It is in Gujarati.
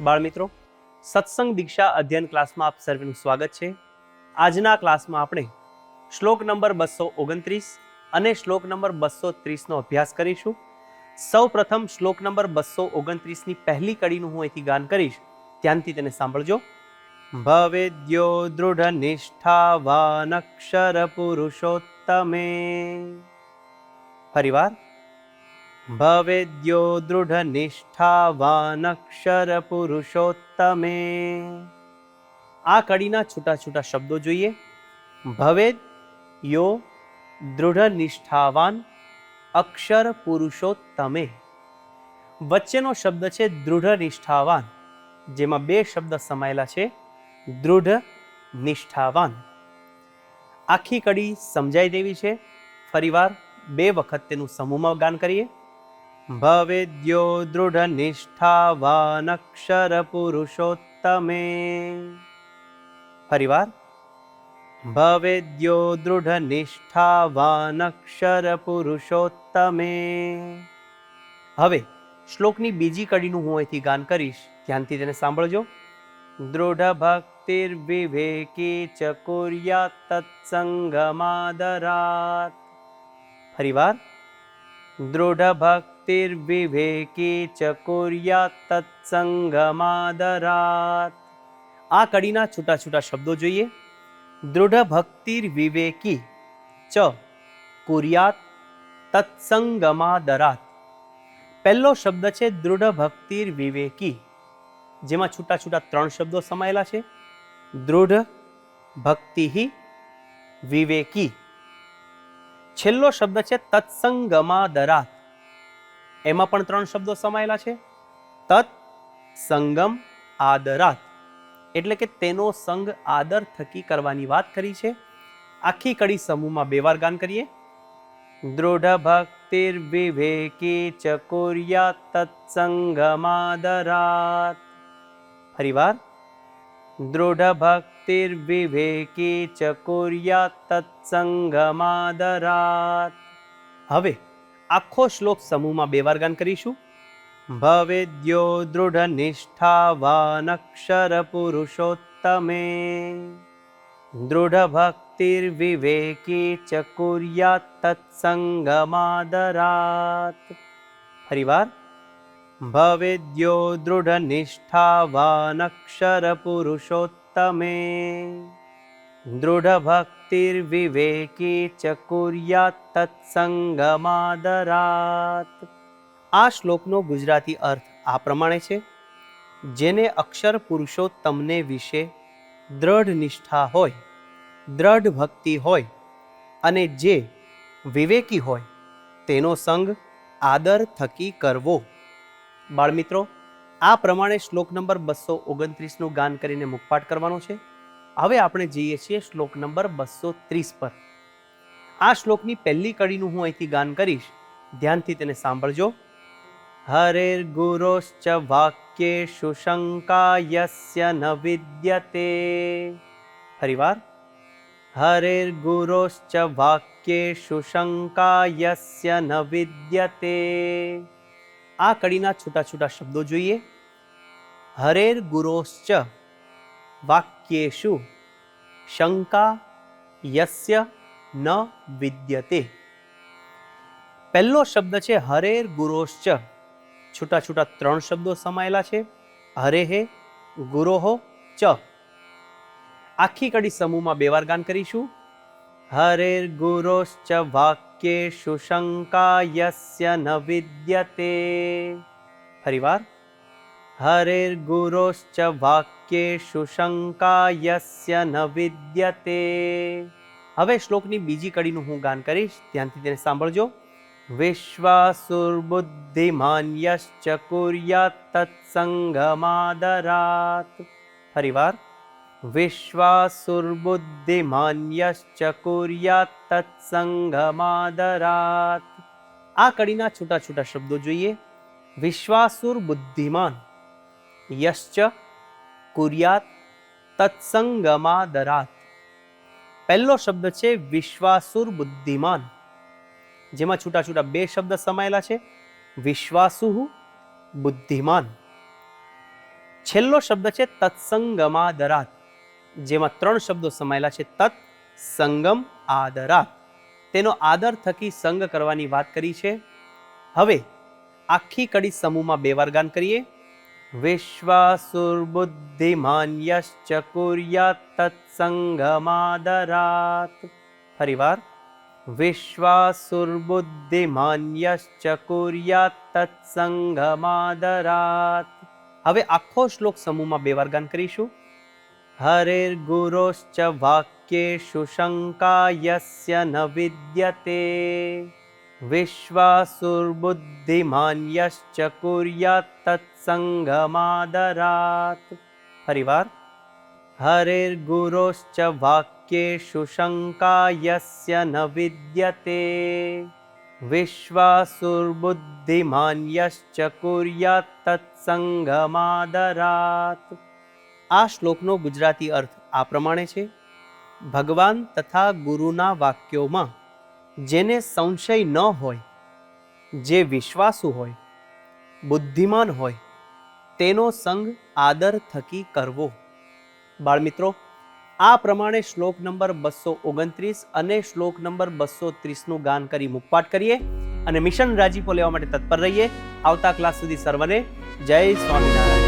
બાળમિત્રો, સત્સંગ દીક્ષા અધ્યયન ક્લાસમાં આપ સર્વેનું સ્વાગત છે. આજના ક્લાસમાં આપણે શ્લોક નંબર 229 અને શ્લોક નંબર 230 નો અભ્યાસ કરીશું. સૌ પ્રથમ શ્લોક નંબર 229 ની પહેલી કડીનું હું અહીંથી ગાન કરીશ, ધ્યાનથી તેને સાંભળજો. ભવેદ્યો દૃઢ નિષ્ઠાવાન અક્ષર પુરુષોત્તમે. ફરીવાર. ભવેદ્યો દૃઢ નિષ્ઠાવાન અક્ષર પુરુષોત્તમે. આ કડીના છૂટા છૂટા શબ્દો જોઈએ. ભવેદ યો દૃઢ નિષ્ઠાવાન અક્ષર પુરુષોત્તમે. વચ્ચેનો શબ્દ છે દૃઢ નિષ્ઠાવાન, જેમાં બે શબ્દ સમાયેલા છે, દૃઢ નિષ્ઠાવાન. આખી કડી સમજાઈ દેવી છે. ફરીવાર બે વખત તેનું સમૂહમાં ગાન કરીએ. ભવેદ્યો દૃઢ નિષ્ઠાવાન અક્ષર પુરુષોત્તમે. ફરીવાર. ભવેદ્યો દૃઢ નિષ્ઠાવાન અક્ષર પુરુષોત્તમે. હવે શ્લોકની બીજી કડીનું હું અહીંથી ગાન કરીશ, ધ્યાનથી તેને સાંભળજો. દૃઢ ભક્તિર વિવેકી ચ કુર્યાત તત્સંગમાદરાત. ફરીવાર. દૃઢ ભક્તિર વિવેકી ચ કુર્યાત તત્સંગમાદરાત. આ કડીના છૂટા છૂટા શબ્દો જોઈએ. દૃઢ ભક્તિર વિવેકી ચ કુર્યાત તત્સંગમાદરાત. પહેલો શબ્દ છે દૃઢ ભક્તિર વિવેકી, જેમાં છૂટા છૂટા ત્રણ શબ્દો સમાયેલા છે. દૃઢ ભક્તિ વિવેકી. છેલ્લો શબ્દ છે તત્સંગમાદરાત, એમાં પણ ત્રણ શબ્દો સમાયેલા છે. તત્સંગમ આદરાત, એટલે કે તેનો સંગ આદર થકી કરવાની વાત કરી છે. આખી કડી સમૂહમાં બે વાર ગાન કરીએ. દૃઢ ભક્તિર વિવેકી ચ કુર્યાત તત્સંગમાદરાત. ફરીવાર. દૃઢ ભક્તિર વિવેકી ચ કુર્યાત તત્સંગમાદરાત. હવે આખો શ્લોક સમૂહમાં બે વાર ગાન કરીશું. ભવેદ્યો દૃઢ નિષ્ઠાવાન અક્ષર પુરુષોત્તમે. દૃઢ ભક્તિર વિવેકી ચ કુર્યાત તત્સંગમાદરાત. ફરીવાર. ભવેદ્યો દૃઢ નિષ્ઠાવાન અક્ષર પુરુષોત્તમે. દૃઢ ભક્તિર વિવેકી ચ કુર્યાત તત્સંગમાદરાત. આ શ્લોકનો ગુજરાતી અર્થ આ પ્રમાણે છે. જેને અક્ષર પુરુષોત્તમને વિશે દ્રઢ નિષ્ઠા હોય, દ્રઢ ભક્તિ હોય અને જે વિવેકી હોય, તેનો સંગ આદર થકી કરવો. બાળમિત્રો, આ પ્રમાણે શ્લોક નંબર 229 નું ગાન કરીને મુખપાઠ કરવાનો છે. હવે આપણે જઈએ છીએ શ્લોક નંબર 230 પર. આ શ્લોકની પહેલી કડીનું હું અહીંથી ગાન કરીશ, ધ્યાનથી તેને સાંભળજો. હરેર ગુરોશ્ચ વાક્યેષુ શંકા યસ્ય ન વિદ્યતે. ફરીવાર. હરેર ગુરોશ્ચ વાક્યેષુ શંકા યસ્ય ન વિદ્યતે. આ કડીના છૂટા છૂટા શબ્દો જોઈએ. હરેર ગુરોશ્ચ વાક્યેષુ શંકા યસ્ય ન વિદ્યતે. પહેલો શબ્દ છે હરેર ગુરોશ્ચ. છૂટા છૂટા ત્રણ શબ્દો સમાયેલા છે. હરેહે ગુરોહો ચ. આખી કડી સમૂહમાં બે વાર ગાન કરીશું. હરેર ગુરોશ્ચ વાક્યેષુ શંકા યસ્ય ન વિદ્યતે. ફરીવાર. હરેર ગુરોશ્ચ વાક્યેષુ શંકા યસ્ય ન વિદ્યતે. હવે શ્લોકની બીજી કડીનું હું ગાન કરીશ, ધ્યાનથી તેને સાંભળજો. વિશ્વાસુર્બુદ્ધિમાન યશ્ચ કુર્યાત તત્સંગમાદરાત. ફરીવાર. વિશ્વાસુર્બુદ્ધિમાન યશ્ચ કુર્યાત તત્સંગમાદરાત. આ કડીના છૂટા છૂટા શબ્દો જોઈએ. વિશ્વાસુર બુદ્ધિમાન યશ્ચ કુર્યાત તત્સંગમાદરાત. પહેલો શબ્દ છે વિશ્વાસુર બુદ્ધિમાન, જેમાં છૂટા છૂટા બે શબ્દ સમાયેલા છે. વિશ્વાસુ બુદ્ધિમાન. છેલ્લો શબ્દ છે તત્સંગમાદરાત, જેમાં 3 શબ્દો સમાયેલા છે. તત્, સંગમ, આદરાત. તેનો આદર થકી સંગ કરવાની વાત કરી છે. હવે આખી કડી સમૂહમાં 2 વાર ગાન કરીએ. વિશ્વાસુર્બુદ્ધિમાન્યશ્ચ કુર્યાત તત્સંગમાદરાત. ફરીવાર. વિશ્વાસુર્બુદ્ધિમાન્યશ્ચ કુર્યાત તત્સંગમાદરાત. હવે આખો શ્લોક સમૂહમાં 2 વાર ગાન કરીશું. હરેર્ગુરોશ્ચ વાક્યેષુ શંકા યસ્ય ન વિદ્યતે વિશ્વાસુર્બુદ્ધિમાન્યશ્ચ કુર્યાત તત્સંગમાદરાત. ફરીવાર. હરેર્ગુરોશ્ચ વાક્યેષુ શંકા યસ્ય ન વિદ્યતે વિશ્વાસુર્બુદ્ધિમાન્યશ્ચ કુર્યાત તત્સંગમાદરાત. આ શ્લોકનો ગુજરાતી અર્થ આ પ્રમાણે છે. ભગવાન તથા ગુરુના વાક્યોમાં જેને સંશય ન હોય, જે વિશ્વાસુ હોય, બુદ્ધિમાન હોય, તેનો સંગ આદર થકી કરવો. બાળમિત્રો, આ પ્રમાણે શ્લોક નંબર 229 અને શ્લોક નંબર 230નું ગાન કરી મુખપાઠ કરીએ અને મિશન રાજીપો લેવા માટે તત્પર રહીએ. આવતા ક્લાસ સુધી સર્વને જય સ્વામિનારાયણ.